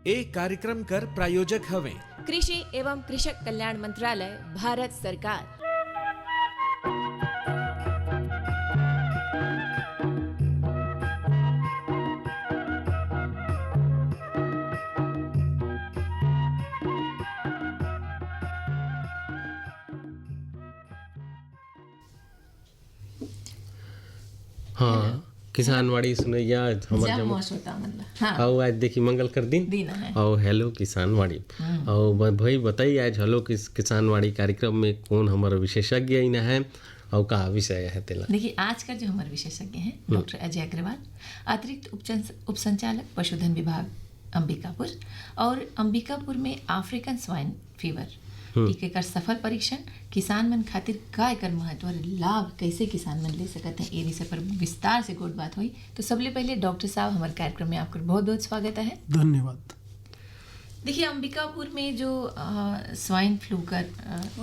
ए कार्यक्रम कर प्रायोजक हवे कृषि एवं कृषक कल्याण मंत्रालय, भारत सरकार। हाँ, किसानवाड़ी सुनैया हमर जमा और आज देखी मंगल कर दिन और हेलो किसानवाड़ी और भाई बताइए आज हेलो किसानवाड़ी कार्यक्रम में कौन हमारा विशेषज्ञ इन है और का विषय है तेला। देखिए आज का जो हमारे विशेषज्ञ हैं डॉक्टर अजय अग्रवाल, अतिरिक्त उप संचालक पशुधन विभाग अंबिकापुर, और अंबिकापुर में अफ्रीकन स्वाइन फीवर टीके का सफल परीक्षण किसान मन खातिर का एकर महत्व और लाभ कैसे किसान मन ले सकते हैं, ये विषय पर विस्तार से गोट बात हुई। तो सबले पहले डॉक्टर साहब हमारे कार्यक्रम में आपका बहुत बहुत स्वागत है। धन्यवाद। देखिए अंबिकापुर में जो स्वाइन फ्लू का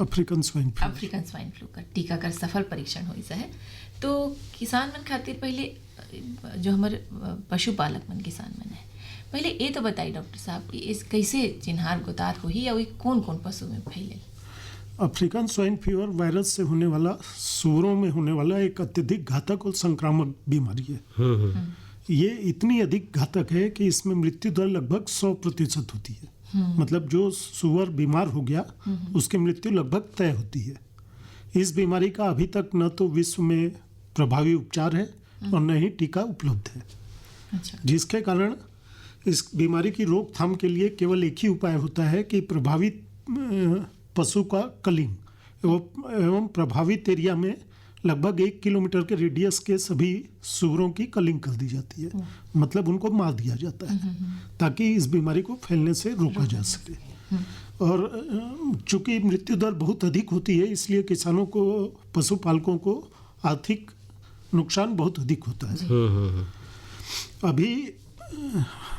अफ्रीकन स्वाइन फ्लू का टीका का सफल परीक्षण हुई है, तो किसान मन खातिर पहले जो हमारे पशुपालक मन किसान मन है, पहले ये तो बताइए डॉक्टर साहब कि इस कैसे चिन्हार गोतात हुई या वही कौन कौन पशु में फैले। अफ्रीकन स्वाइन फीवर वायरस से होने वाला, सूअरों में होने वाला एक अत्यधिक घातक और संक्रामक बीमारी है। ये इतनी अधिक घातक है कि इसमें मृत्यु दर लगभग 100% होती है। मतलब जो सूअर बीमार हो गया उसकी मृत्यु लगभग तय होती है। इस बीमारी का अभी तक न तो विश्व में प्रभावी उपचार है और न ही टीका उपलब्ध है। अच्छा। जिसके कारण इस बीमारी की रोकथाम के लिए केवल एक ही उपाय होता है कि प्रभावित पशु का कलिंग एवं प्रभावित एरिया में लगभग 1 किलोमीटर के रेडियस के सभी सूअरों की कलिंग कर दी जाती है। मतलब उनको मार दिया जाता है ताकि इस बीमारी को फैलने से रोका जा सके। और चूंकि मृत्यु दर बहुत अधिक होती है, इसलिए किसानों को, पशुपालकों को आर्थिक नुकसान बहुत अधिक होता है। अभी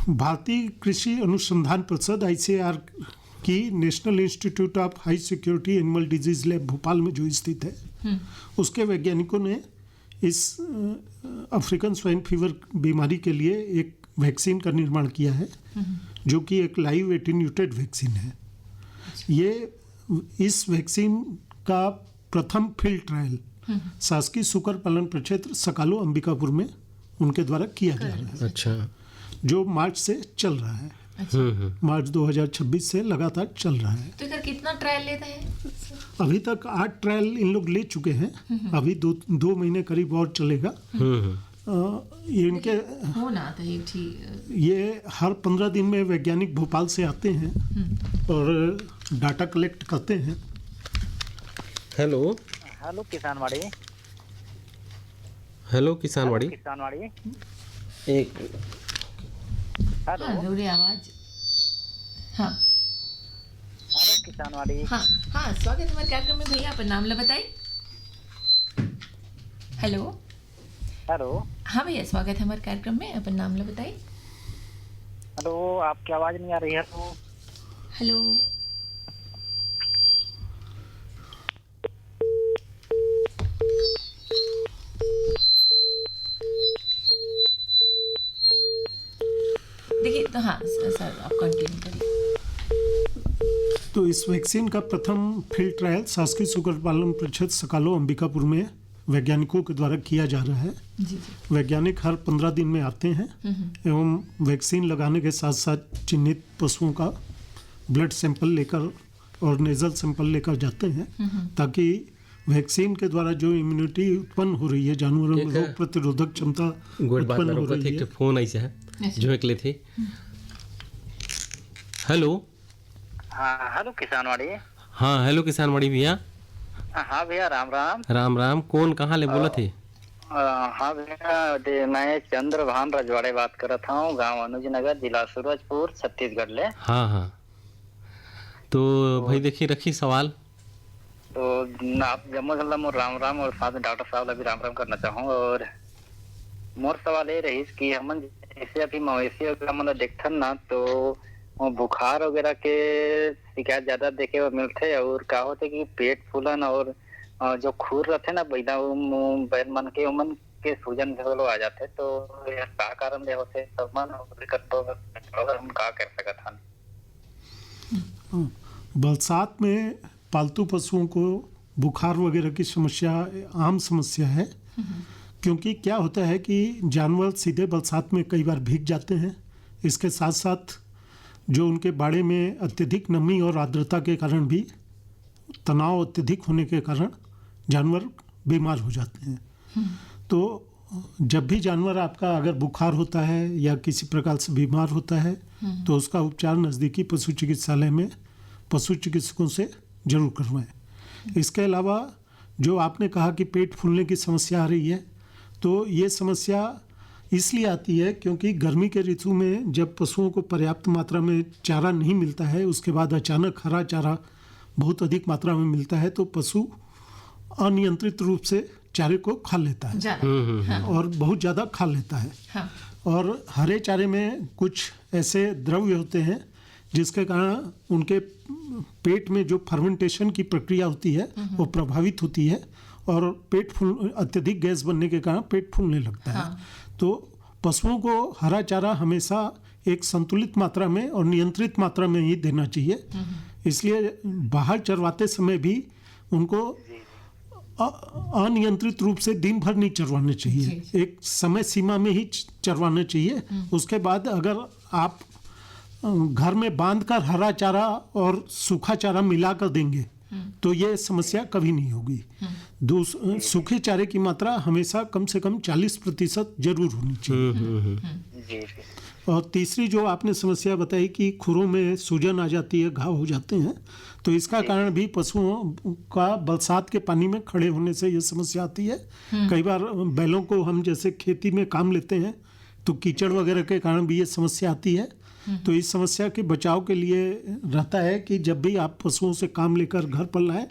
भारतीय कृषि अनुसंधान परिषद ICAR की national institute of high security animal disease lab Bhopal में जो स्थित है, उसके वैज्ञानिकों ने इस अफ्रीकन स्वाइन फीवर बीमारी के लिए एक वैक्सीन का निर्माण किया है, जो कि एक लाइव एटीन्यूटेड वैक्सीन है। ये इस वैक्सीन का प्रथम फील्ड ट्रायल शासकीय सुकर पालन प्रक्षेत्र सकालो अंबिकापुर में उनके द्वारा किया जा रहा है। अच्छा। जो मार्च से चल रहा है। मार्च 2026 से लगातार चल रहा है। तो कितना ट्रायल लेता है? अभी तक 8 ट्रायल इन लोग ले चुके हैं। अभी 2 महीने करीब और चलेगा। ये इनके होना था ये हर 15 दिन में वैज्ञानिक भोपाल से आते हैं और डाटा कलेक्ट करते हैं। हेलो किसानवाड़ी। हेलो किसानवाड़ी। एक हेलो रे आवाज। हाँ हेलो किसानवाड़ी। हाँ स्वागत हमारे कार्यक्रम में। भैया अपना नाम बताइए। हेलो हाँ भैया स्वागत है हमारे कार्यक्रम में, अपना नाम बताइए। हेलो, आपकी आवाज नहीं आ रही है। हेलो देखिए। तो हाँ सर आप कंटिन्यू करिए। तो इस वैक्सीन का प्रथम फील्ड ट्रायल शासकीय सुकर पालन परिषद सकालो अंबिकापुर में वैज्ञानिकों के द्वारा किया जा रहा है। जी। वैज्ञानिक हर 15 दिन में आते हैं एवं वैक्सीन लगाने के साथ साथ चिन्हित पशुओं का ब्लड सैंपल लेकर और नेजल सैंपल लेकर जाते हैं, ताकि वैक्सीन के द्वारा जो इम्यूनिटी उत्पन्न हो रही है, जानवरों में रोग प्रतिरोधक क्षमता उत्पन्न हो रही है। फोन ऐसा है जो एक ले थे। हेलो। हाँ हेलो किसानवाड़ी। हाँ हेलो किसानवाड़ी भैया। हाँ भैया राम राम। कौन कहाँ ले बोला थे? हाँ भैया मैं चंद्रभान रजवाड़े बात कर रहा हूँ, गांव अनुज नगर, जिला सूरजपुर, छत्तीसगढ़ ले। हाँ तो भाई देखिए रखी सवाल। तो आप जम्मू राम और साथ में डॉक्टर साहब भी राम करना चाहूँ। और मोर सवाल ये रही कि हम जैसे अभी मवेशी वगैरह मतलब देखते ना, तो बुखार वगैरह के शिकायत ज्यादा देखे मिलते, और का होते कि पेट फूलन और जो खूर रहते ना बैल मन के उमन के सूजन घलो आ जाते तो यह का कारण ले होते समान दिक्कत तो अगर हम का कर सकत हन। बरसात में पालतू पशुओं को बुखार वगैरह की समस्या आम समस्या है, क्योंकि क्या होता है कि जानवर सीधे बरसात में कई बार भीग जाते हैं। इसके साथ साथ जो उनके बाड़े में अत्यधिक नमी और आर्द्रता के कारण भी तनाव अत्यधिक होने के कारण जानवर बीमार हो जाते हैं। तो जब भी जानवर आपका अगर बुखार होता है या किसी प्रकार से बीमार होता है तो उसका उपचार नज़दीकी पशु चिकित्सालय में पशु चिकित्सकों से जरूर करवाएं। इसके अलावा जो आपने कहा कि पेट फूलने की समस्या आ रही है, तो ये समस्या इसलिए आती है क्योंकि गर्मी के ऋतु में जब पशुओं को पर्याप्त मात्रा में चारा नहीं मिलता है, उसके बाद अचानक हरा चारा बहुत अधिक मात्रा में मिलता है तो पशु अनियंत्रित रूप से चारे को खा लेता है और बहुत ज़्यादा खा लेता है। और हरे चारे में कुछ ऐसे द्रव्य होते हैं जिसके कारण उनके पेट में जो फर्मेंटेशन की प्रक्रिया होती है वो प्रभावित होती है और पेट फूल अत्यधिक गैस बनने के कारण पेट फूलने लगता है। तो पशुओं को हरा चारा हमेशा एक संतुलित मात्रा में और नियंत्रित मात्रा में ही देना चाहिए। इसलिए बाहर चरवाते समय भी उनको अनियंत्रित रूप से दिन भर नहीं चरवाने चाहिए, एक समय सीमा में ही चरवाने चाहिए। उसके बाद अगर आप घर में बांधकर हरा चारा और सूखा चारा मिलाकर देंगे तो ये समस्या कभी नहीं होगी। सूखे चारे की मात्रा हमेशा कम से कम 40% जरूर होनी चाहिए। और तीसरी जो आपने समस्या बताई कि खुरों में सूजन आ जाती है, घाव हो जाते हैं, तो इसका कारण भी पशुओं का बरसात के पानी में खड़े होने से ये समस्या आती है। कई बार बैलों को हम जैसे खेती में काम लेते हैं तो कीचड़ वगैरह के कारण भी ये समस्या आती है। तो इस समस्या के बचाव के लिए रहता है कि जब भी आप पशुओं से काम लेकर घर पर लाएं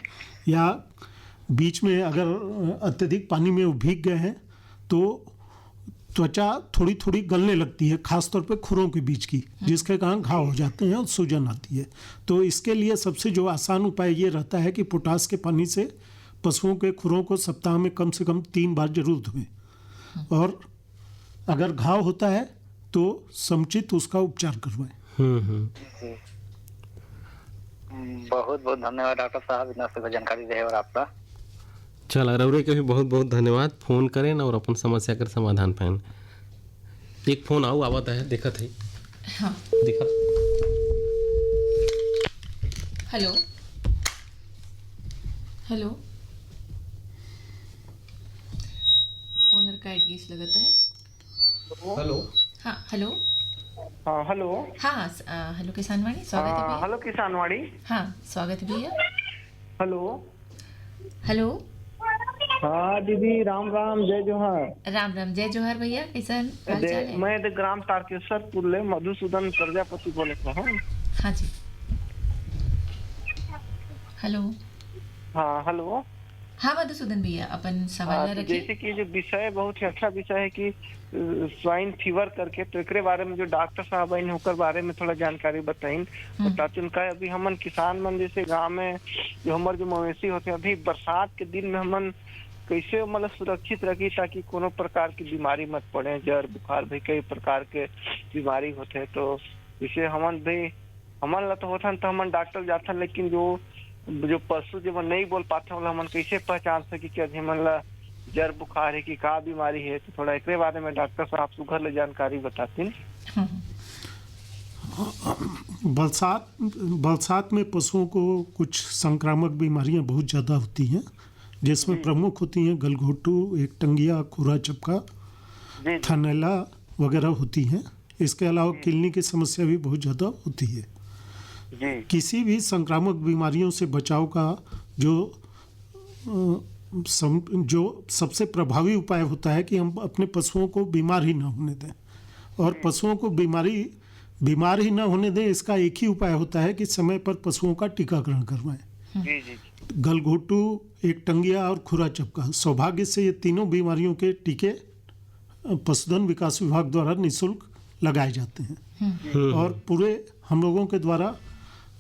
या बीच में अगर अत्यधिक पानी में वो भीग गए हैं तो त्वचा थोड़ी थोड़ी गलने लगती है, खासतौर पे खुरों के बीच की, जिसके कारण घाव हो जाते हैं और सूजन आती है। तो इसके लिए सबसे जो आसान उपाय ये रहता है कि पोटास के पानी से पशुओं के खुरों को सप्ताह में कम से कम 3 बार जरूर धोएं और अगर घाव होता है तो समुचित उसका उपचार करवाएं। बहुत बहुत धन्यवाद डॉक्टर साहब, इतना से जानकारी दे और आपका। चल रउरे के भी बहुत बहुत धन्यवाद। फोन करें और अपन समस्या कर समाधान पाएं। एक फोन आओ आवत है, देखत है। हाँ। देखत। हेलो हेलो, फोन काट गई लगता है। हेलो। हाँ हेलो। हाँ हेलो। हाँ हेलो किसानवाड़ी, स्वागत है भैया। हेलो किसानवाड़ी। हाँ स्वागत है भैया। Hello hello. हाँ दीदी, राम राम, जय जोहर। राम राम, जय जोहर भैया, कैसा हाल चाल है? मैं ग्राम तारकेश्वरपुर ले मधुसूदन प्रजापति बोले हूँ। हाँ जी। हेलो। हाँ हेलो। हाँ मधुसूदन भैया, अपन सवाल रखिए। जैसे कि जो विषय बहुत ही अच्छा विषय है कि स्वाइन फीवर करके, तो एकरे बारे में जो डॉक्टर साहब आइन होकर बारे में थोड़ा जानकारी बताइन ताकि उनका अभी हमन किसान मन जैसे गांव में जो हमारे जो मवेशी होते हैं अभी बरसात के दिन में हमन कैसे मतलब सुरक्षित रखी ताकि कोनो प्रकार की बीमारी मत पड़े, जर बुखार भी कई प्रकार के बीमारी होते हैं। तो इसे हमन ला तो होता तो हमन डॉक्टर जाता, लेकिन जो पशु जब नहीं बोल पाते हमन कैसे पहचान सकी कि हमन ला जर बुखार है कि का बीमारी है। तो थोड़ा एक बारे में डॉक्टर साहब सुघर ले जानकारी बताती। बरसात में पशुओं को कुछ संक्रामक बीमारियां बहुत ज़्यादा होती हैं, जिसमें प्रमुख होती हैं गलघोटू, एक टंगिया, खुरा चपका, थनैला वगैरह होती हैं। इसके अलावा किलनी की समस्या भी बहुत ज़्यादा होती है। किसी भी संक्रामक बीमारियों से बचाव का जो सबसे प्रभावी उपाय होता है कि हम अपने पशुओं को बीमार ही ना होने दें। और पशुओं को बीमार ही ना होने दें, इसका एक ही उपाय होता है कि समय पर पशुओं का टीकाकरण करवाएं। गलघोटू, एक टंगिया और खुरा चपका, सौभाग्य से ये तीनों बीमारियों के टीके पशुधन विकास विभाग द्वारा निःशुल्क लगाए जाते हैं। और पूरे हम लोगों के द्वारा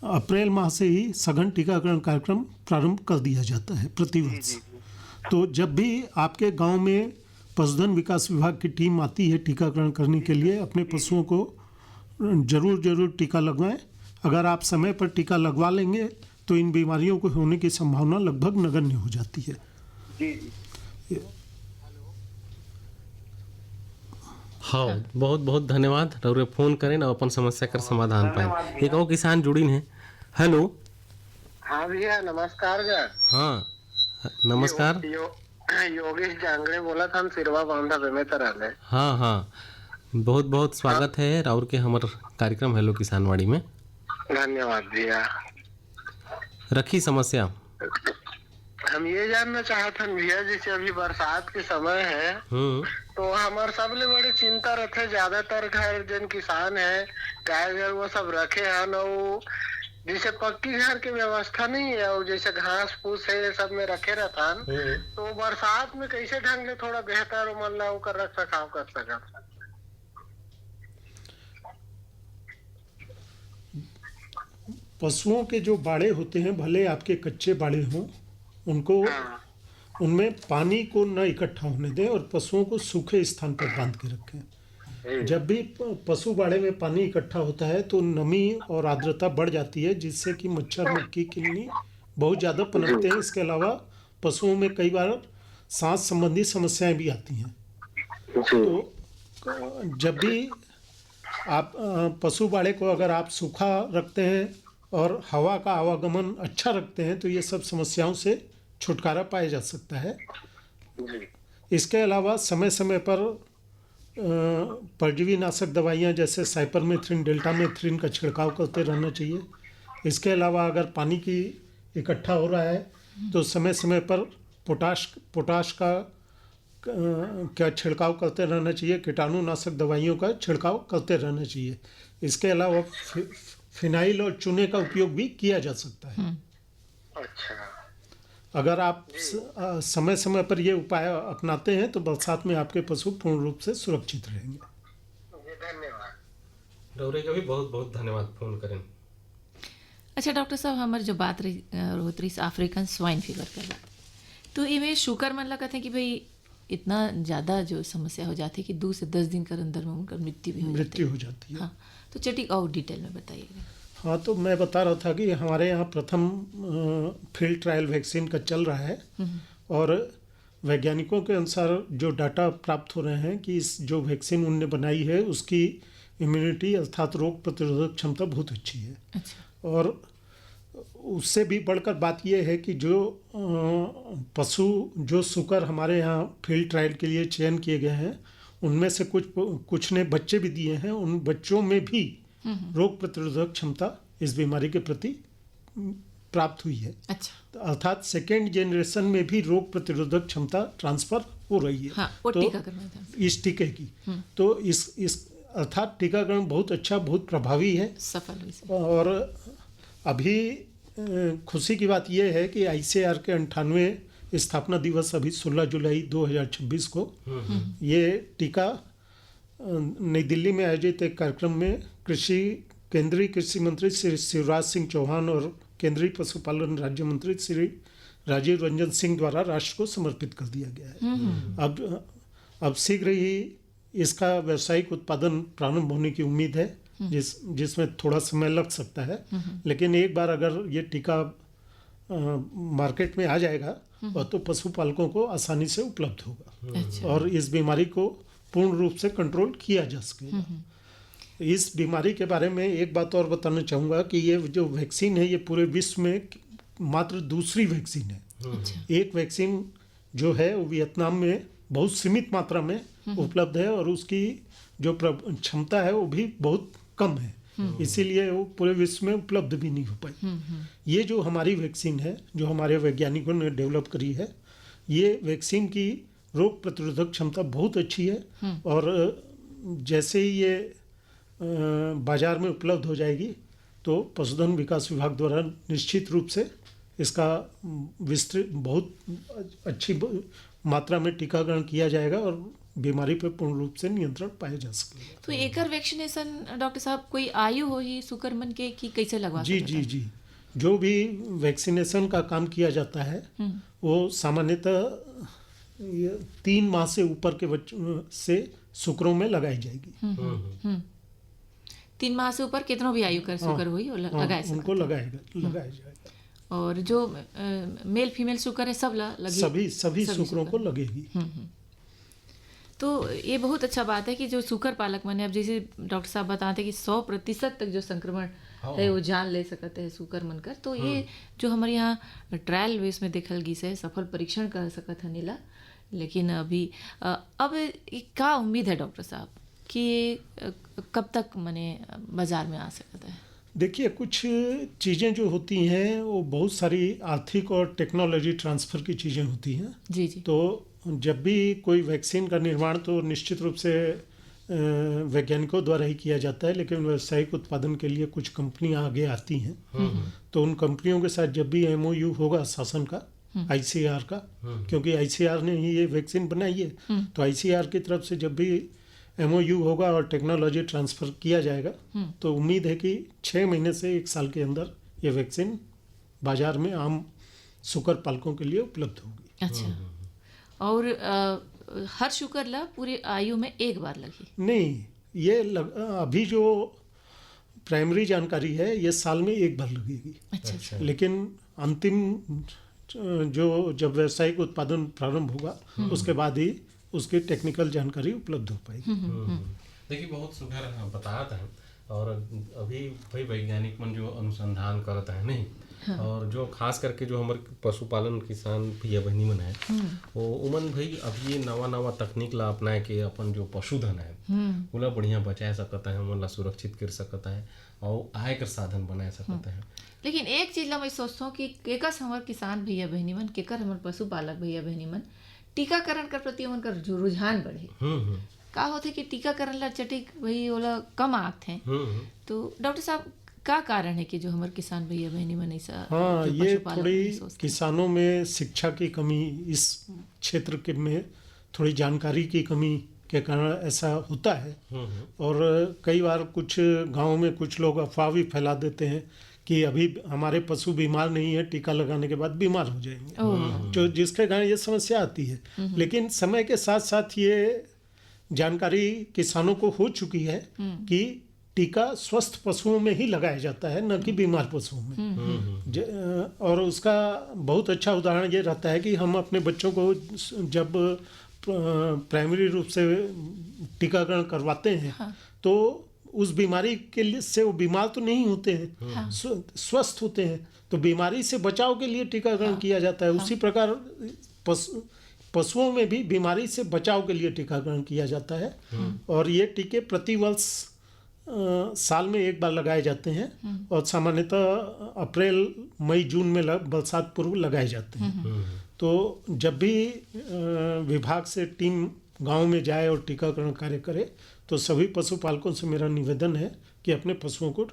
अप्रैल माह से ही सघन टीकाकरण कार्यक्रम प्रारंभ कर दिया जाता है प्रतिवर्ष। तो जब भी आपके गांव में पशुधन विकास विभाग की टीम आती है टीकाकरण करने के लिए। अपने पशुओं को जरूर टीका लगवाएं। अगर आप समय पर टीका लगवा लेंगे तो इन बीमारियों को होने की संभावना लगभग नगण्य हो जाती है। जी हाँ, बहुत बहुत धन्यवाद। रउरे फोन करें ना अपन समस्या कर समाधान पाए। एक और किसान जुड़ी हैं। हेलो। हाँ भैया नमस्कार गा। हाँ नमस्कार। योगेश जांगड़े बोला था, हम सिरवा बांधा में तरह। हाँ हाँ, बहुत बहुत स्वागत है राउर के हमारे कार्यक्रम हेलो किसानवाड़ी में। धन्यवाद भैया। रखी समस्या। हम ये जानना चाहते हैं भैया, जैसे अभी बरसात के समय है तो हमारे सबले बड़ी चिंता रखे, ज्यादातर घर जिन किसान है गाय घर वो सब रखे हैं न, जैसे पक्की घर की व्यवस्था नहीं है और जैसे घास फूस है ये सब में रखे रहता है, तो बरसात में कैसे ढंग से थोड़ा बेहतर मतलब कर रख रखाव कर सका। पशुओं के जो बाड़े होते हैं, भले आपके कच्चे बाड़े हों, उनको उनमें पानी को न इकट्ठा होने दें और पशुओं को सूखे स्थान पर बांध के रखें। जब भी पशु बाड़े में पानी इकट्ठा होता है तो नमी और आर्द्रता बढ़ जाती है, जिससे कि मच्छर मक्खी किन्नी बहुत ज़्यादा पनपते हैं। इसके अलावा पशुओं में कई बार सांस संबंधी समस्याएं भी आती हैं। तो जब भी आप पशु बाड़े को अगर आप सूखा रखते हैं और हवा का आवागमन अच्छा रखते हैं तो ये सब समस्याओं से छुटकारा पाया जा सकता है। इसके अलावा समय समय पर परजीवी नाशक दवाइयाँ जैसे साइपरमेथ्रिन, डेल्टामेथ्रिन का छिड़काव करते रहना चाहिए। इसके अलावा अगर पानी की इकट्ठा हो रहा है तो समय समय पर पोटाश का छिड़काव करते रहना चाहिए। कीटाणुनाशक दवाइयों का छिड़काव करते रहना चाहिए। इसके अलावा फिनाइल और चूने का उपयोग भी किया जा सकता है। अच्छा, अगर आप समय समय पर ये उपाय अपनाते हैं तो बरसात में आपके पशु पूर्ण रूप से सुरक्षित रहेंगे। धन्यवाद। रउरे का भी बहुत बहुत धन्यवाद फोन करें। अच्छा डॉक्टर साहब, हमारे जो बात रही होत रही अफ्रीकन स्वाइन फीवर कर बात, तो इमें शुकर मन लगता है कि भाई इतना ज़्यादा जो समस्या हो जाती है कि 2 से 10 दिन के अंदर में उनका मृत्यु भी हो जाती है। हाँ, तो चटिक और डिटेल में बताइएगा। हाँ, तो मैं बता रहा था कि हमारे यहाँ प्रथम फील्ड ट्रायल वैक्सीन का चल रहा है और वैज्ञानिकों के अनुसार जो डाटा प्राप्त हो रहे हैं कि इस जो वैक्सीन उनने बनाई है उसकी इम्यूनिटी अर्थात रोग प्रतिरोधक क्षमता बहुत अच्छी है। अच्छा। और उससे भी बढ़कर बात यह है कि जो पशु जो सुकर हमारे यहाँ फील्ड ट्रायल के लिए चयन किए गए हैं उनमें से कुछ ने बच्चे भी दिए हैं। उन बच्चों में भी रोग प्रतिरोधक क्षमता इस बीमारी के प्रति प्राप्त हुई है। अच्छा। अर्थात सेकेंड जनरेशन में भी रोग प्रतिरोधक क्षमता ट्रांसफर हो रही है। हाँ, वो तो टीकाकरण था। इस टीके की तो इस अर्थात टीकाकरण बहुत अच्छा, बहुत प्रभावी है, सफल हुई। और अभी खुशी की बात यह है कि ICAR के 98वें स्थापना दिवस अभी 16 जुलाई 2026 को ये टीका नई दिल्ली में आयोजित एक कार्यक्रम में केंद्रीय कृषि मंत्री श्री शिवराज सिंह चौहान और केंद्रीय पशुपालन राज्य मंत्री श्री राजीव रंजन सिंह द्वारा राष्ट्र को समर्पित कर दिया गया है। अब शीघ्र ही इसका व्यावसायिक उत्पादन प्रारंभ होने की उम्मीद है, जिसमें थोड़ा समय लग सकता है, लेकिन एक बार अगर ये टीका मार्केट में आ जाएगा और तो पशुपालकों को आसानी से उपलब्ध होगा। अच्छा। और इस बीमारी को पूर्ण रूप से कंट्रोल किया जा सकेगा। इस बीमारी के बारे में एक बात और बताना चाहूँगा कि ये जो वैक्सीन है ये पूरे विश्व में मात्र दूसरी वैक्सीन है। अच्छा। एक वैक्सीन जो है वो वियतनाम में बहुत सीमित मात्रा में उपलब्ध है और उसकी जो क्षमता है वो भी बहुत कम है, इसीलिए वो पूरे विश्व में उपलब्ध भी नहीं हो पाई। ये जो हमारी वैक्सीन है जो हमारे वैज्ञानिकों ने डेवलप करी है, ये वैक्सीन की रोग प्रतिरोधक क्षमता बहुत अच्छी है और जैसे ही ये बाजार में उपलब्ध हो जाएगी तो पशुधन विकास विभाग द्वारा निश्चित रूप से इसका विस्तृत बहुत अच्छी मात्रा में टीकाकरण किया जाएगा और बीमारी पर पूर्ण रूप से नियंत्रण पाया जा सकेगा। तो एकर वैक्सीनेशन डॉक्टर साहब कोई आयु हो ही सुकरमन के कि कैसे लगवा जी जी जी जो भी वैक्सीनेशन का काम किया जाता है वो सामान्यतः ये 3 माह से ऊपर के बच्चों से शुक्रों में लगाई जाएगी। 3 माह से ऊपर कितनों भी आयु कर शुक्र हुई वो लगाए उनको लगाया जाएगा। और जो मेल फीमेल शुक्र है सब लगी सभी शुक्रों को लगेगी। तो ये बहुत अच्छा बात है कि जो शुक्र पालक माने, अब जैसे डॉक्टर साहब बताते हैं कि 100% तक जो संक्रमण है वो जान ले सकते हैं शुक्र मनकर। तो ये जो हमारे यहाँ ट्रायल बेस में देखल गई से सफल परीक्षण कर सकत है नीला। लेकिन अभी अब क्या उम्मीद है डॉक्टर साहब कि ये कब तक माने बाजार में आ सकता है? देखिए, कुछ चीज़ें जो होती हैं वो बहुत सारी आर्थिक और टेक्नोलॉजी ट्रांसफ़र की चीज़ें होती हैं। जी। तो जब भी कोई वैक्सीन का निर्माण तो निश्चित रूप से वैज्ञानिकों द्वारा ही किया जाता है, लेकिन व्यावसायिक उत्पादन के लिए कुछ कंपनियां आगे आती हैं। तो उन कंपनियों के साथ जब भी MOU होगा शासन का, ICAR का, क्योंकि ICAR ने ही ये वैक्सीन बनाई है, तो ICAR की तरफ से जब भी MOU होगा और टेक्नोलॉजी ट्रांसफ़र किया जाएगा तो उम्मीद है कि 6 महीने से 1 साल के अंदर ये वैक्सीन बाजार में आम शुक्र पालकों के लिए उपलब्ध होगी। अच्छा। और हर शुक्र ला पूरी आयु में एक बार लगी? नहीं, ये अभी जो प्राइमरी जानकारी है ये साल में एक बार लगेगी। अच्छा। लेकिन अंतिम जब व्यावसायिक उत्पादन प्रारंभ होगा उसके बाद ही उसकी टेक्निकल जानकारी उपलब्ध हो पाएगी। देखिए, बहुत सुघर बताता है। और अभी भाई वैज्ञानिक मन जो अनुसंधान करता है नहीं, और जो खास करके जो हमारे पशुपालन किसान भैया बहनी मन है वो उमन भाई अभी ये नवा तकनीक ला अपनाए के अपन जो पशुधन है उला बढ़िया बचाए सकता है, उमन ला सुरक्षित कर सकता है और आय कर साधन बनाए सकता है। लेकिन एक चीज ला मैं सोचता हूँ कि केकर हमार किसान भैया बहनी मन, केकर हमार पशुपालक भैया बहनी मन टीकाकरण कर प्रति उनका जो रुझान बढ़े। का होते कि टीकाकरण ला चटिक वही ओला कम आते हैं। तो डॉक्टर साहब क्या कारण है कि जो हमारे किसान भैया बहनी मन ऐसा? हाँ, ये थोड़ी किसानों में शिक्षा की कमी, इस क्षेत्र के में थोड़ी जानकारी की कमी के कारण ऐसा होता है। और कई बार कुछ गाँव में कुछ लोग अफवाह भी फैला देते हैं कि अभी हमारे पशु बीमार नहीं है, टीका लगाने के बाद बीमार हो जाएंगे, जो जिसके कारण ये समस्या आती है। लेकिन समय के साथ साथ ये जानकारी किसानों को हो चुकी है कि टीका स्वस्थ पशुओं में ही लगाया जाता है, न कि बीमार पशुओं में। और उसका बहुत अच्छा उदाहरण ये रहता है कि हम अपने बच्चों को जब प्राइमरी रूप से टीकाकरण करवाते हैं तो उस बीमारी के लिए से वो बीमार तो नहीं होते हैं, स्वस्थ होते हैं। तो बीमारी से बचाव के लिए टीकाकरण किया जाता है। उसी प्रकार पशुओं में भी बीमारी से बचाव के लिए टीकाकरण किया जाता है। और ये टीके प्रतिवर्ष साल में एक बार लगाए जाते हैं और सामान्यतः अप्रैल, मई, जून में बरसात पूर्व लगाए जाते हैं। तो जब भी विभाग से टीम गांव में जाए और टीकाकरण कार्य करे तो सभी पशुपालकों से मेरा निवेदन है कि अपने पशुओं को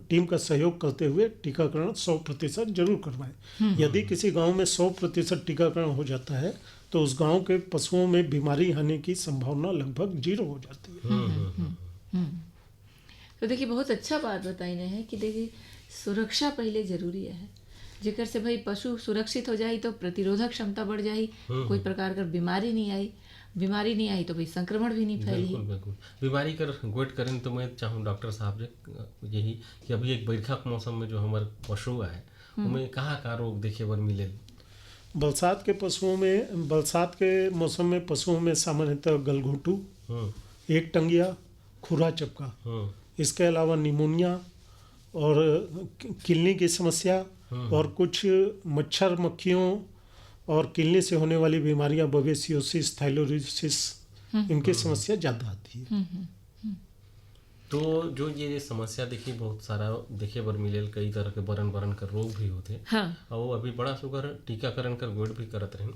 टीम का सहयोग करते हुए टीकाकरण 100% जरूर करवाएं। यदि किसी गांव में 100% टीकाकरण हो जाता है तो उस गांव के पशुओं में बीमारी आने की संभावना लगभग 0 हो जाती है। तो देखिए, बहुत अच्छा बात बताई है कि देखिए सुरक्षा पहले जरूरी है, जेकर से भाई पशु सुरक्षित हो जाए तो प्रतिरोधक क्षमता बढ़ जाए, कोई प्रकार का बीमारी नहीं आई तो भाई संक्रमण भी नहीं फैली। बिल्कुल। बीमारी कर गोट करें तो मैं चाहूँ डॉक्टर साहब यही कि अभी एक बरखा के मौसम में जो हमारे पशु है उनमें कहाँ रोग देखे बर मिले? बरसात के मौसम में पशुओं में सामान्यतः गलघोटू, एक टंगिया, खुरा चपका, इसके अलावा निमोनिया और किलनी की समस्या और कुछ मच्छर, मक्खियों और किलनी से होने वाली बीमारियां, बवेसियोसिस, थाइरोइडिस, इनकी समस्या ज़्यादा आती है। तो जो ये समस्या देखिए बहुत सारा देखे बर मिले, कई तरह के बरन कर रोग भी होते। और अभी बड़ा सुगर टीकाकरण कर गोड़ भी करत रहे।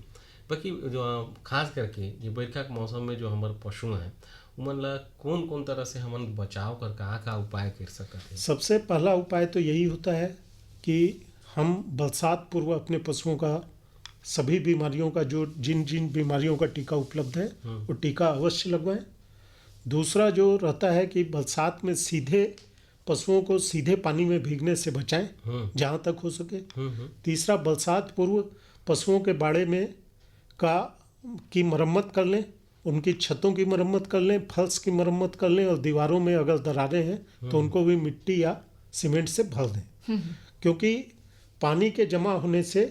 बाकी जो खास करके ये बरखा के मौसम में जो हमारे पशु हैं उमन ला कौन तरह से हमन बचाव कर का उपाय कर सकते हैं? सबसे पहला उपाय तो यही होता है कि हम बरसात पूर्व अपने पशुओं का सभी बीमारियों का जिन बीमारियों का टीका उपलब्ध है वो टीका अवश्य लगवाएं। दूसरा जो रहता है कि बरसात में पशुओं को सीधे पानी में भीगने से बचाएं जहाँ तक हो सके। तीसरा, बरसात पूर्व पशुओं के बाड़े में का की मरम्मत कर लें, उनकी छतों की मरम्मत कर लें, फर्श की मरम्मत कर लें और दीवारों में अगर दरारें हैं तो उनको भी मिट्टी या सीमेंट से भर दें, क्योंकि पानी के जमा होने से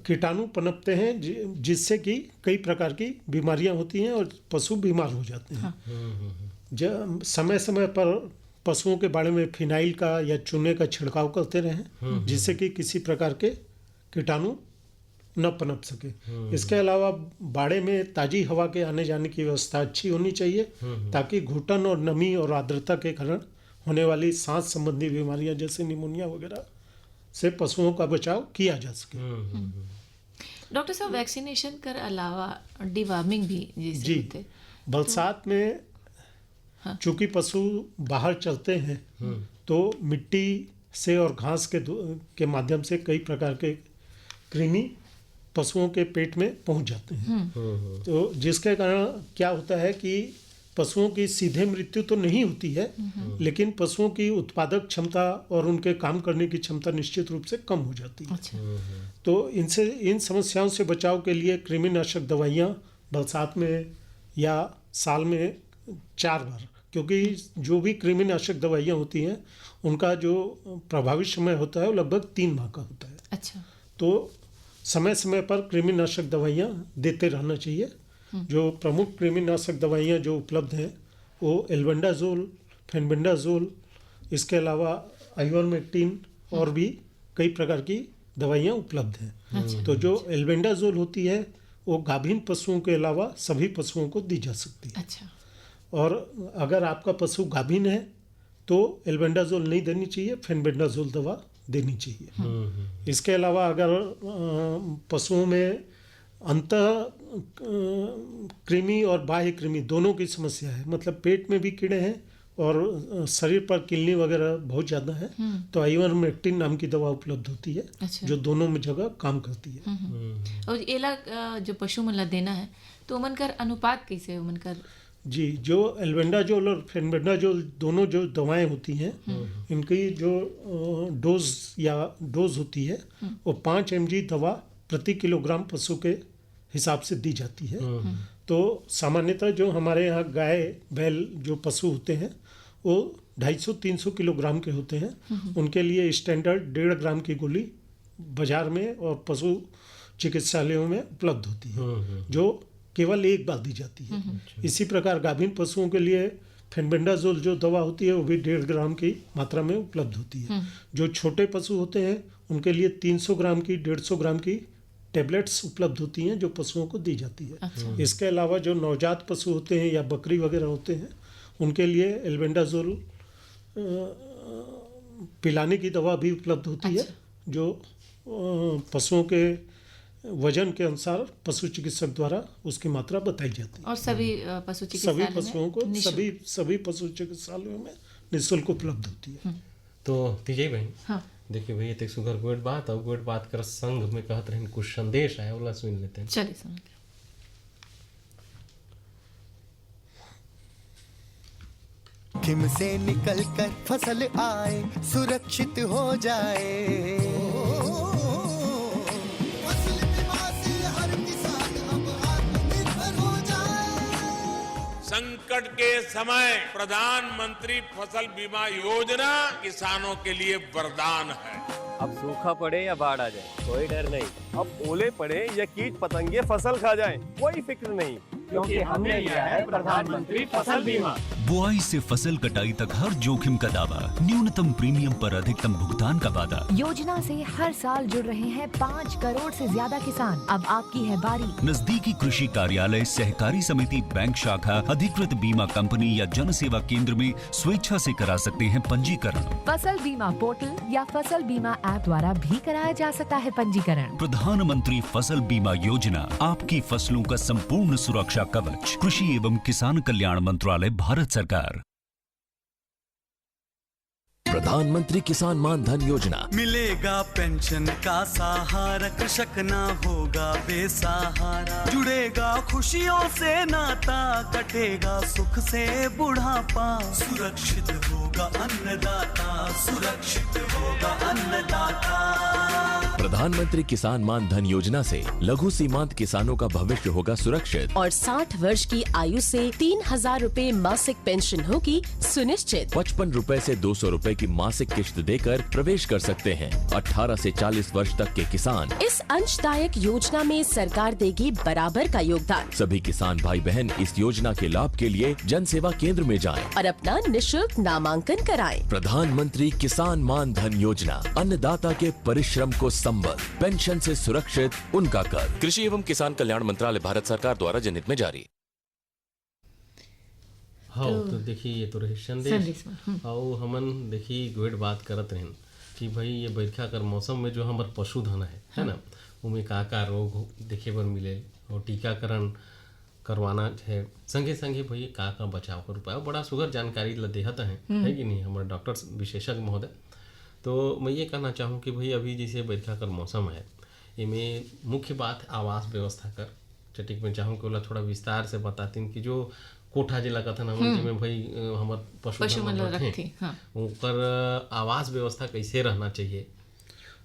कीटाणु पनपते हैं जिससे कि कई प्रकार की बीमारियां होती हैं और पशु बीमार हो जाते हैं। जब समय समय पर पशुओं के बाड़े में फिनाइल का या चूने का छिड़काव करते रहें जिससे कि किसी प्रकार के कीटाणु न पनप सके। इसके अलावा बाड़े में ताज़ी हवा के आने जाने की व्यवस्था अच्छी होनी चाहिए ताकि घुटन और नमी और आर्द्रता के कारण होने वाली सांस संबंधी बीमारियां जैसे निमोनिया वगैरह से पशुओं का बचाव किया जा सके। डॉक्टर साहब, वैक्सीनेशन कर अलावा डिवार्मिंग भी जैसे जी, होते बरसात में चूंकि पशु बाहर चलते हैं तो मिट्टी से और घास के माध्यम से कई प्रकार के कृमि पशुओं के पेट में पहुंच जाते हैं। तो जिसके कारण क्या होता है कि पशुओं की सीधे मृत्यु तो नहीं होती है, लेकिन पशुओं की उत्पादक क्षमता और उनके काम करने की क्षमता निश्चित रूप से कम हो जाती है। अच्छा। तो इन समस्याओं से बचाव के लिए कृमिनाशक दवाइयाँ बरसात में या साल में 4 बार, क्योंकि जो भी कृमिनाशक दवाइयाँ होती हैं उनका जो प्रभावी समय होता है वो लगभग 3 माह का होता है। अच्छा। तो समय समय पर कृमिनाशक दवाइयाँ देते रहना चाहिए। जो प्रमुख कृमिनाशक दवाइयाँ जो उपलब्ध हैं वो एल्बेंडाजोल, फेनबेंडाजोल, इसके अलावा आइवरमेक्टिन और भी कई प्रकार की दवाइयाँ उपलब्ध हैं। तो जो एल्बेंडाजोल होती है वो गाभीन पशुओं के अलावा सभी पशुओं को दी जा सकती है। अच्छा। और अगर आपका पशु गाभीन है तो एल्बेंडाजोल नहीं देनी चाहिए, फेनबेंडाजोल दवा देनी चाहिए। इसके अलावा अगर पशुओं में अंतः कृमि और बाह्य कृमि दोनों की समस्या है, मतलब पेट में भी कीड़े हैं और शरीर पर किलनी वगैरह बहुत ज़्यादा है, तो आइवरमेक्टिन नाम की दवा उपलब्ध होती है। अच्छा। जो दोनों में जगह काम करती है। और एला जो पशु मन ला देना है तो उमन कर अनुपात कैसे उमन कर? जी, जो एल्बेंडाजोल और फेनबेंडाजोल दोनों जो दवाएं होती हैं इनकी जो डोज होती है वो 5 mg दवा प्रति किलोग्राम पशु के हिसाब से दी जाती है। तो सामान्यतः जो हमारे यहाँ गाय बैल जो पशु होते हैं वो 250-300 किलोग्राम के होते हैं। उनके लिए स्टैंडर्ड 1.5 ग्राम की गोली बाजार में और पशु चिकित्सालयों में उपलब्ध होती है जो केवल एक बार दी जाती है। इसी प्रकार गाभीन पशुओं के लिए फेनबेंडाजोल जो दवा होती है वो भी 1.5 ग्राम की मात्रा में उपलब्ध होती है। जो छोटे पशु होते हैं उनके लिए 300 ग्राम की 150 ग्राम की टेबलेट्स उपलब्ध होती हैं जो पशुओं को दी जाती है। अच्छा। इसके अलावा जो नवजात पशु होते हैं या बकरी वगैरह होते हैं उनके लिए एल्बेंडाजोल पिलाने की दवा भी उपलब्ध होती है जो पशुओं के वजन के अनुसार पशु चिकित्सक द्वारा उसकी मात्रा बताई जाती है। और सभी पशु चिकित्सालय सभी पशुओं को सभी पशु चिकित्सालयों में निःशुल्क उपलब्ध होती है। तो तीजे बहन, हाँ। देखिए भैया एक सुगर गोट बात और गोट बात कर संघ में कहत रहे कुछ संदेश है ओला सुन लेते हैं। चलिए सुन। जोखिम से निकल कर फसल आए, सुरक्षित हो जाए, फसल बीमा से हर किसान अब आत्मनिर्भर हो जाए। संकट के समय प्रधानमंत्री फसल बीमा योजना किसानों के लिए वरदान है। अब सूखा पड़े या बाढ़ आ जाए कोई डर नहीं, अब ओले पड़े या कीट पतंगे फसल खा जाए कोई फिक्र नहीं, क्योंकि हमने लिया है प्रधानमंत्री फसल बीमा। बुआई से फसल कटाई तक हर जोखिम का दावा, न्यूनतम प्रीमियम पर अधिकतम भुगतान का वादा। योजना से हर साल जुड़ रहे हैं 5 करोड़ से ज्यादा किसान। अब आपकी है बारी। नजदीकी कृषि कार्यालय, सहकारी समिति, बैंक शाखा, अधिकृत बीमा कंपनी या जन सेवा केंद्र में स्वेच्छा से करा सकते हैं पंजीकरण। फसल बीमा पोर्टल या फसल बीमा ऐप द्वारा भी कराया जा सकता है पंजीकरण। प्रधानमंत्री फसल बीमा योजना, आपकी फसलों का संपूर्ण सुरक्षा कवच। कृषि एवं किसान कल्याण मंत्रालय, भारत सरकार। प्रधानमंत्री किसान मान धन योजना। मिलेगा पेंशन का सहारा, कृषक ना होगा बेसहारा। जुड़ेगा खुशियों से नाता, कटेगा सुख से बुढ़ापा। सुरक्षित होगा अन्नदाता, सुरक्षित होगा अन्नदाता। प्रधानमंत्री किसान मान धन योजना से लघु सीमांत किसानों का भविष्य होगा सुरक्षित। और 60 वर्ष की आयु से 3,000 रूपए मासिक पेंशन होगी सुनिश्चित। 55 रूपए से 200 रूपए की मासिक किश्त देकर प्रवेश कर सकते हैं 18 से 40 वर्ष तक के किसान। इस अंशदायक योजना में सरकार देगी बराबर का योगदान। सभी किसान भाई बहन इस योजना के लाभ के लिए जन सेवा केंद्र में जाएं और अपना निशुल्क नामांकन कराएं। प्रधानमंत्री किसान मान धन योजना, अन्नदाता के परिश्रम को संबल, पेंशन से सुरक्षित उनका कर। कृषि एवं किसान कल्याण मंत्रालय, भारत सरकार द्वारा जनहित में जारी। हाँ तो देखिए ये तो रही संदेश और हमन देखिए गोट बात करत रहें कि भाई ये बरखा कर मौसम में जो हमार पशुधन है ना, उमें का रोग देखे बर मिले और टीकाकरण करवाना है, संगे संगे भाई का बचाव कर उपाय बड़ा सुगर जानकारी ल देहत है कि नहीं हमारे डॉक्टर विशेषज्ञ महोदय। तो मैं ये कहना चाहूँ कि भाई अभी जैसे बरखा कर मौसम है, इनमें मुख्य बात आवास व्यवस्था कर चटिक में चाहूँ कि थोड़ा विस्तार से बताती कि जो कोठा जिला कथन हम जिसमें भाई हमार पशु रखे उनकर आवास व्यवस्था कैसे रहना चाहिए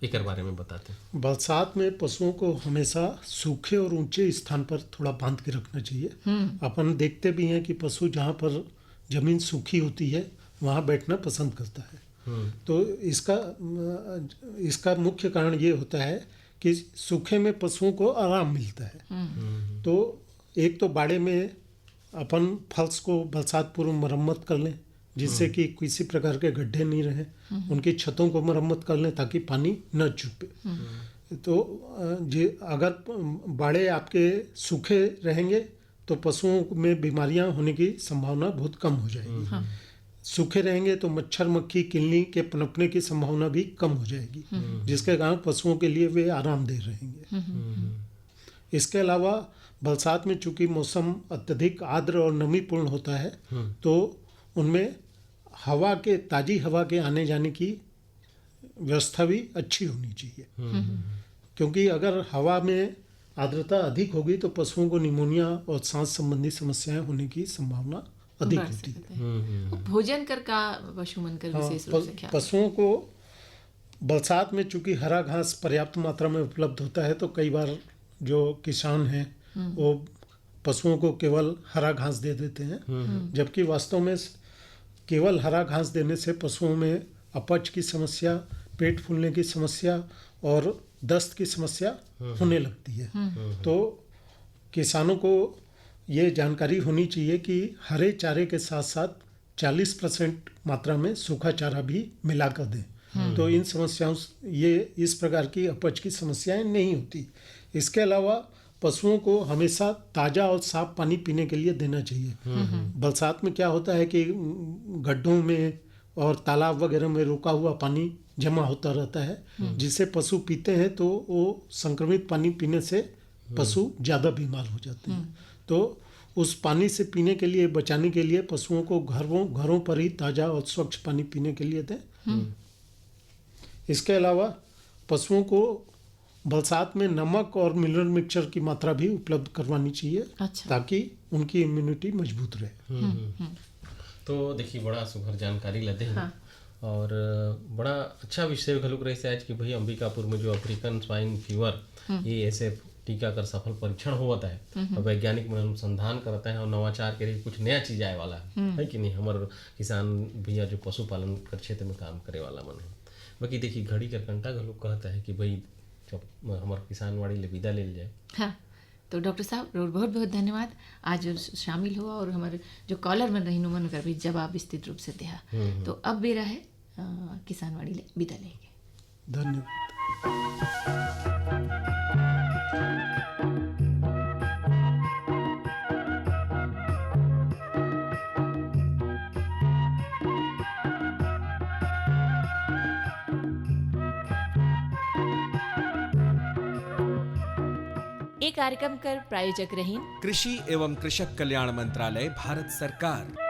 एक बारे में बताते हैं। बरसात में पशुओं को हमेशा सूखे और ऊंचे स्थान पर थोड़ा बांध के रखना चाहिए। अपन देखते भी हैं कि पशु जहाँ पर जमीन सूखी होती है वहाँ बैठना पसंद करता है। तो इसका मुख्य कारण ये होता है कि सूखे में पशुओं को आराम मिलता है। तो एक तो बाड़े में अपन फल्स को बरसात पूर्व मरम्मत कर लें जिससे कि किसी प्रकार के गड्ढे नहीं रहे, उनकी छतों को मरम्मत कर लें ताकि पानी न चुपे। तो अगर बाड़े आपके सूखे रहेंगे तो पशुओं में बीमारियां होने की संभावना बहुत कम हो जाएगी। सूखे रहेंगे तो मच्छर मक्खी किलनी के पनपने की संभावना भी कम हो जाएगी, जिसके कारण पशुओं के लिए वे आरामदेह रहेंगे। इसके अलावा बरसात में चूंकि मौसम अत्यधिक आर्द्र और नमीपूर्ण होता है तो उनमें ताज़ी हवा के आने जाने की व्यवस्था भी अच्छी होनी चाहिए। क्योंकि अगर हवा में आर्द्रता अधिक होगी तो पशुओं को निमोनिया और सांस संबंधी समस्याएं होने की संभावना अधिक होती है। भोजन कर का पशु मन कर विशेष रूप से ख्याल। पशुओं को बरसात में चूंकि हरा घास पर्याप्त मात्रा में उपलब्ध होता है तो कई बार जो किसान हैं वो पशुओं को केवल हरा घास दे देते हैं, जबकि वास्तव में केवल हरा घास देने से पशुओं में अपच की समस्या, पेट फूलने की समस्या और दस्त की समस्या होने लगती है। तो किसानों को ये जानकारी होनी चाहिए कि हरे चारे के साथ साथ 40% मात्रा में सूखा चारा भी मिलाकर दें, तो इन समस्याओं ये इस प्रकार की अपच की समस्याएं नहीं होती। इसके अलावा पशुओं को हमेशा ताज़ा और साफ पानी पीने के लिए देना चाहिए। बरसात में क्या होता है कि गड्ढों में और तालाब वगैरह में रुका हुआ पानी जमा होता रहता है, जिसे पशु पीते हैं तो वो संक्रमित पानी पीने से पशु ज़्यादा बीमार हो जाते हैं। तो उस पानी से पीने के लिए बचाने के लिए पशुओं को घरों पर ही ताज़ा और स्वच्छ पानी पीने के लिए दें। इसके अलावा पशुओं को बरसात में नमक और मिनरल मिक्सचर की मात्रा भी उपलब्ध करवानी चाहिए, ताकि उनकी इम्यूनिटी मजबूत रहे। तो देखिए बड़ा सुघर जानकारी लेते हैं और बड़ा अच्छा विषय घलुक रहे आज कि भाई अंबिकापुर में जो अफ्रीकन स्वाइन फीवर ये ऐसे टीका कर सफल परीक्षण होता है और वैज्ञानिक में अनुसंधान करते हैं और नवाचार के लिए कुछ नया चीज आए वाला है कि नहीं। हमारे किसान भैया जो पशुपालन कर क्षेत्र में काम करे वाला मन है। बाकी देखिए घड़ी कर कंटा घलुक कहता है कि भाई हमारे किसान वाड़ी ले विदा ले जाए। हाँ तो डॉक्टर साहब बहुत बहुत धन्यवाद आज शामिल हुआ और हमारे जो कॉलर में रही मन कर भी जवाब विस्तृत रूप से दिया। तो अब बेरा है किसान वाड़ी ले विदा लेंगे। धन्यवाद। ये कार्यक्रम कर प्रायोजक रही कृषि एवं कृषक कल्याण मंत्रालय भारत सरकार।